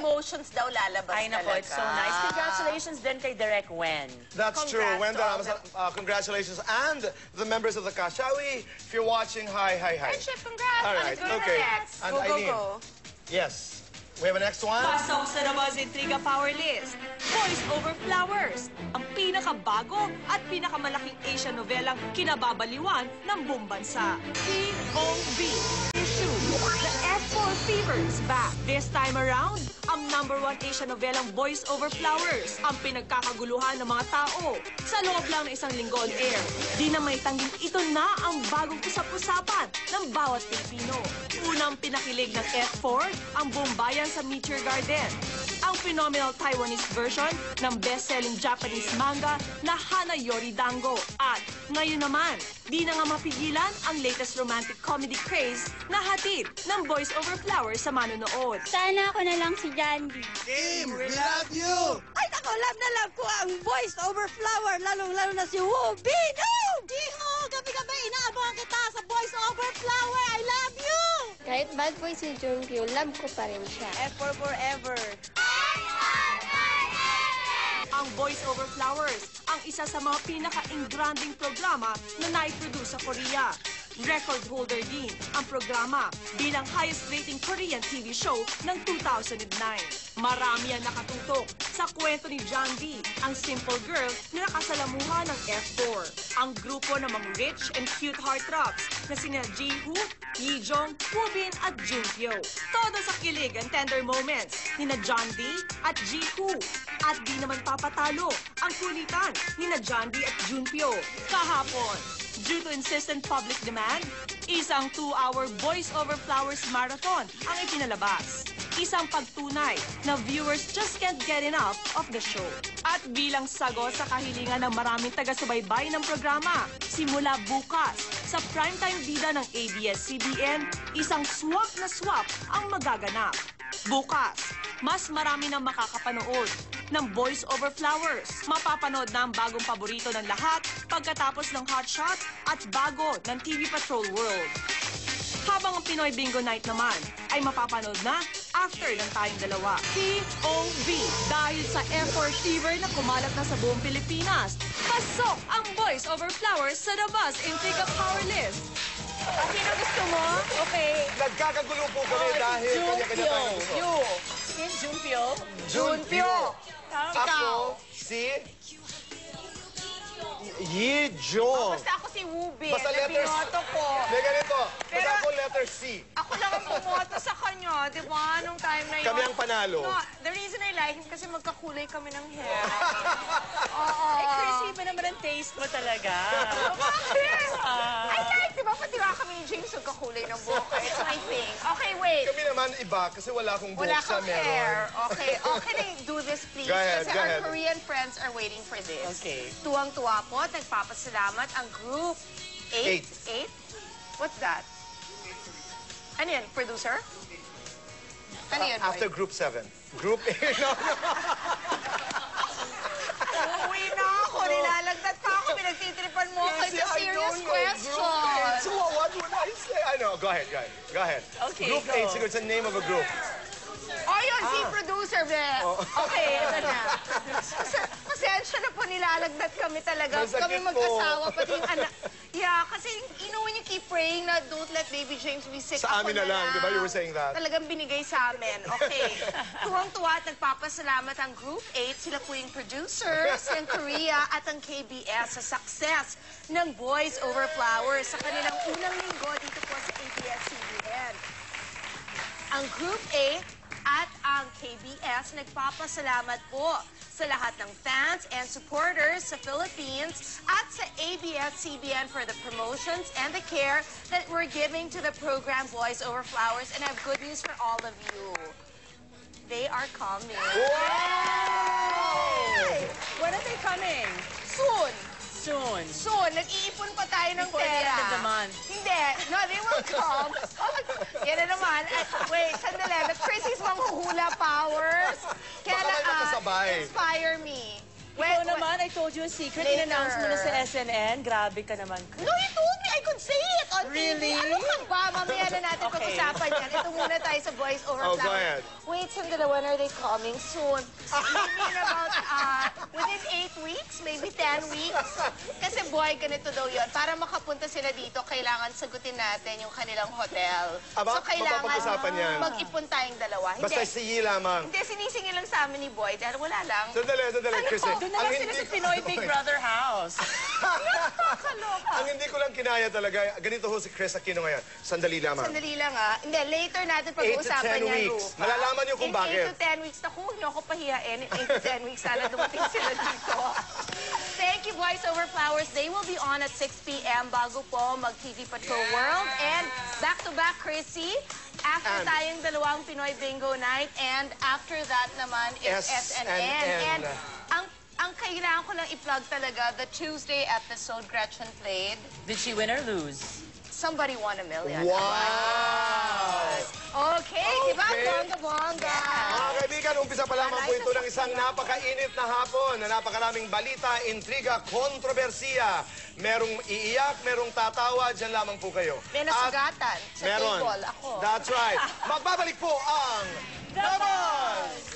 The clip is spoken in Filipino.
promotions daw lalabas Ay, nako, it's so nice. Congratulations din kay Direk Wen. That's true. Wen Daramas, congratulations. And the members of the cast. Shall we, if you're watching, hi. Friendship, congrats. All right, Let's go to the okay. next. And Go, Eileen. go. Yes. We have a next one. Pasok sa Ramaz Intriga Power List. Voice Over Flowers, ang pinakabago at pinakamalaking Asian novelang kinababaliwan ng buong bansa. POV issue. The F4 Fever is back. This time around, ang #1 Asian novelang Voice Over Flowers, ang pinagkakaguluhan ng mga tao. Sa loob lang ng isang linggo on air, di na may tangging ito na ang bagong usap-usapan ng bawat Pilipino. Unang pinakilig ng F4, ang buong bayan sa Meteor Garden. Ang phenomenal Taiwanese version ng best-selling Japanese manga na Hanayori Dango. At ngayon naman, di na nga mapigilan ang latest romantic comedy craze na hatid ng Voice Over Flowers sa manonood. Sana ako na lang si Jandy. Kim, we love you! Ay, ako, love na love ko ang Voice Over Flower, lalong-lalo na si Whoopi. No! Jiho, gabi-gabi inaabangan kita sa Voice Over Flower. I love you! Kahit bad boy si Junkyu, love ko pa rin siya. F4 forever. Ang Voice Over Flowers, ang isa sa mga pinaka-ingranding programa na nai-produce sa Korea. Record holder din ang programa bilang highest-rating Korean TV show ng 2009. Marami ang nakatutok sa kwento ni Jandy, ang simple girl na nakasalamuhan ng F4. Ang grupo ng mga rich and cute heartthrobs na sina Jiho, Yijong, Woobin at Junkyo. Todo sa kilig and tender moments ni na Jandy at Jiho. At di naman papatalo ang kulitan ni na Jandy at Junkyo. Kahapon, due to insistent public demand, isang 2-hour Voice Over Flowers marathon ang ipinalabas. Isang pagtunay na viewers just can't get enough of the show. At bilang sagot sa kahilingan ng maraming taga-subaybay ng programa, simula bukas sa primetime bida ng ABS-CBN, isang swak na swap ang magaganap. Bukas, mas marami nang makakapanood ng Voice Over Flowers. Mapapanood na ang bagong paborito ng lahat pagkatapos ng Hot Shot at bago ng TV Patrol World. Habang ang Pinoy Bingo Night naman ay mapapanood na after ng tayong dalawa. POV, dahil sa F4 fever na kumalat na sa buong Pilipinas, pasok ang Voice Over Flowers sa Ramaz Intriga Power List. Sino gusto mo? Okay. Nagkakagulo po kami dahil kanya-kanya tayo gusto. You. Kim Junkyo. Junpyo. Ikaw. Ako, si Yijong. Basta ako si Woobin. Basta letters. Binoto ko. May ganito. Basta Pero- ako letter C. Ako lang ang bumoto sa kanya, di ba? Nung time na yun. Kami ang panalo. No, the reason I like him kasi magkakulay kami ng hair. Oo. Eh, Chris, iba naman ang taste mo talaga. Bakit? I like, di ba? Pati nga kami ni James magkakulay ng buhok. It's my thing. Okay, wait. Kami naman iba kasi wala akong buhok Wala sa kang meron. hair. Okay. Oh, can I do this, please? Go ahead, Kasi go our ahead. Korean friends are waiting for this. Okay. Tuwang-tuwa po at nagpapasalamat ang group 8. 8? What's that? Ano yan? Producer? Ano yan, boy? After group 7. Group 8. No, no. Uuwi na ako. Nilalagdat pa ako. Pinagtitripan mo ako. It's a I serious don't know. question. Group 8. So what would I say? I know. Go ahead, go ahead. Go ahead. Okay, Group go. 8. Siguro it's the name of a group. Oh, yun, si producer. Oh. Okay, ito na. Pasensya na po, nilalagdat kami talaga. Masakit Kami po. mag-asawa, pati yung anak. Yeah, kasi you know when you keep praying na don't let baby James be sick. Sa ako amin na lang, di ba? You were saying that. Talagang binigay sa amin. Okay. Tuwang-tuwa at nagpapasalamat ang Group 8. Sila po yung producers ng Korea at ang KBS sa success ng Voice Over Flowers sa kanilang unang linggo dito po sa ABS-CBN. Ang Group 8 at ang KBS nagpapasalamat po sa lahat ng fans and supporters sa Philippines at sa ABS-CBN for the promotions and the care that we're giving to the program Voice Over Flowers. And I have good news for all of you. They are coming. Wow! When are they coming? Soon. Soon. Soon. Nag-iipon pa tayo ng Before the pera. end of the month. Hindi. No, they will come. Yan na naman. Wait, sandali. The Chrissy's manghuhula powers. Baka may magkasabay. Inspire me. Ikaw naman, I told you a secret. Later. In-announce mo na sa SNN. Grabe ka naman. No, you told me I could say it on Really? TV. Ano ka ba? Mamaya na natin Okay. pag-usapan yan. Ito muna tayo sa Boys Over Oh, go Flowers. ahead. Wait, sandali. When are they coming? Soon. You mean about within 8 weeks? Maybe 10 weeks? Kasi boy, ganito daw yun. Para makapunta sila dito, kailangan sagutin natin yung kanilang hotel. Aba, So, kailangan mapapag-usapan yan. mag-ipon tayong dalawa. Basta Hindi. siyi lamang. Hindi, sinisingil lang sa amin ni Boy dahil wala lang. Sandali, Ano? Chrissy. Doon na lang sila sa Pinoy Big Brother house. Nakakaloka. Ang hindi ko lang kinaya talaga, ganito ho si Chris Aquino ngayon. Sandali lamang. Sandali lang Hindi, later natin 8 to 10 pag-uusapan yan, weeks. Rufa. Malalaman niyo kung In bakit. 8 to 10 weeks, naku, huwag niyo ako pahiyain. In 8 to 10 weeks, sana dumating sila dito. Thank you, Boys Over Flowers. They will be on at 6 p.m. bago po mag-TV Patrol World. And back-to-back, Chrissy. After And- tayong dalawang Pinoy Bingo Night. And after that naman is SNN. And ang kailangan ko lang i-plug talaga, the Tuesday episode Gretchen played, Did she win or lose? Somebody Won a Million. Wow! Okay, di ba? Okay. Bongga-bongga. Mga kaibigan, umpisa pa lamang po ito ng isang napakainit na hapon na napakaraming balita, intriga, kontrobersiya. Merong iiyak, merong tatawa, dyan lamang po kayo. May nasugatan sa meron. table. Ako. That's right. Magbabalik po ang The Boys!